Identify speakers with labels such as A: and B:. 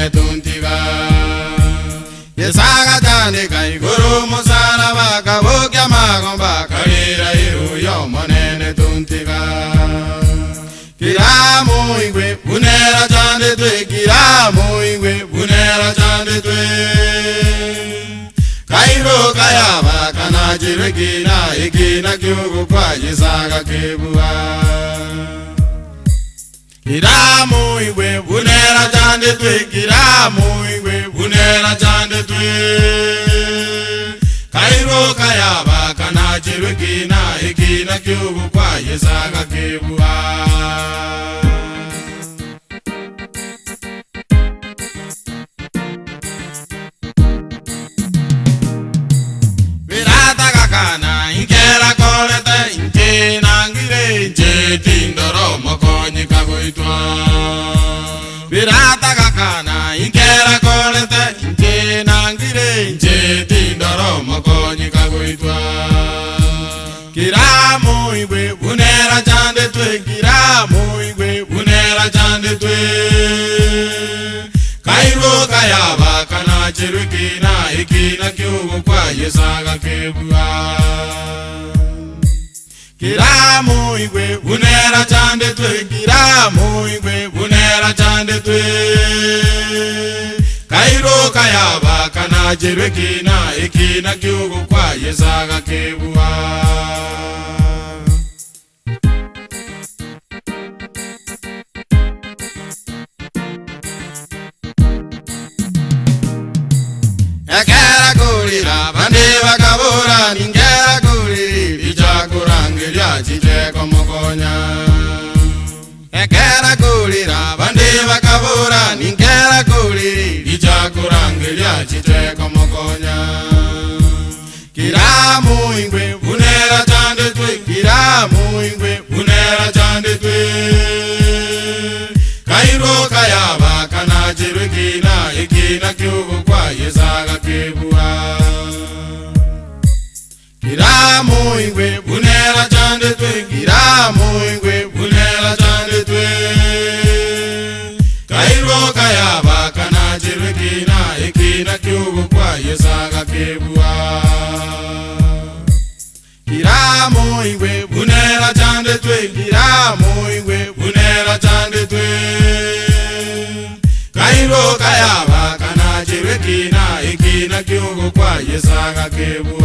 A: monene tuntiga Yesaga tane kai guru musara baka bokya magomba karira iru yo monene tuntiga Kiramu ingwe bunera chande twe Kiramu ingwe bunera chande twe Kairo kayaba kana jirigina ikina kyugu kwa Yesaga kebua Kiramu ingwe bunera chande twe Kiramu ingwe bunera chande twe Kairo kayaba kana jirigina ikina kyugu kwa Yesaga kebua Kana inkera kolete inke nangire inche tindoro mokonyi kagoitwa Pirata kakana inkera kolete inke nangire inche tindoro mokonyi kagoitwa Kiramu igwe bunera chande twe Kiramu igwe bunera chande twe Kairo kayaba kana chirukina ikina kyugu kwa Yesaga kebua Kiramu igwe bunera chande twe Kiramu igwe bunera chande twe Kairo kayaba kana chirukina ikina kyugu kwa Yesaga kebua Ekera kulira bande bakabura ningera kuliri ijakurangiria chiteko mokonya Ekera kulira bande bakabura ningera kuliri ijakurangiria chiteko mokonya Kiramu ingwe bunera chande twe Kiramu ingwe bunera chande twe Kairo kayaba kana jirigina ikina kyugu kwa Yesaga kebua Kiramu ingwe bunera chande twe Kiramu ingwe bunera chande twe Kairo kayaba kana jirigina ikina kyugu kwa Yesaga kebua Kiramu ingwe bunera chande twe Kiramu ingwe bunera chande twe Kairo kayaba kana jirigina ikina kyugu kwa Yesaga kebua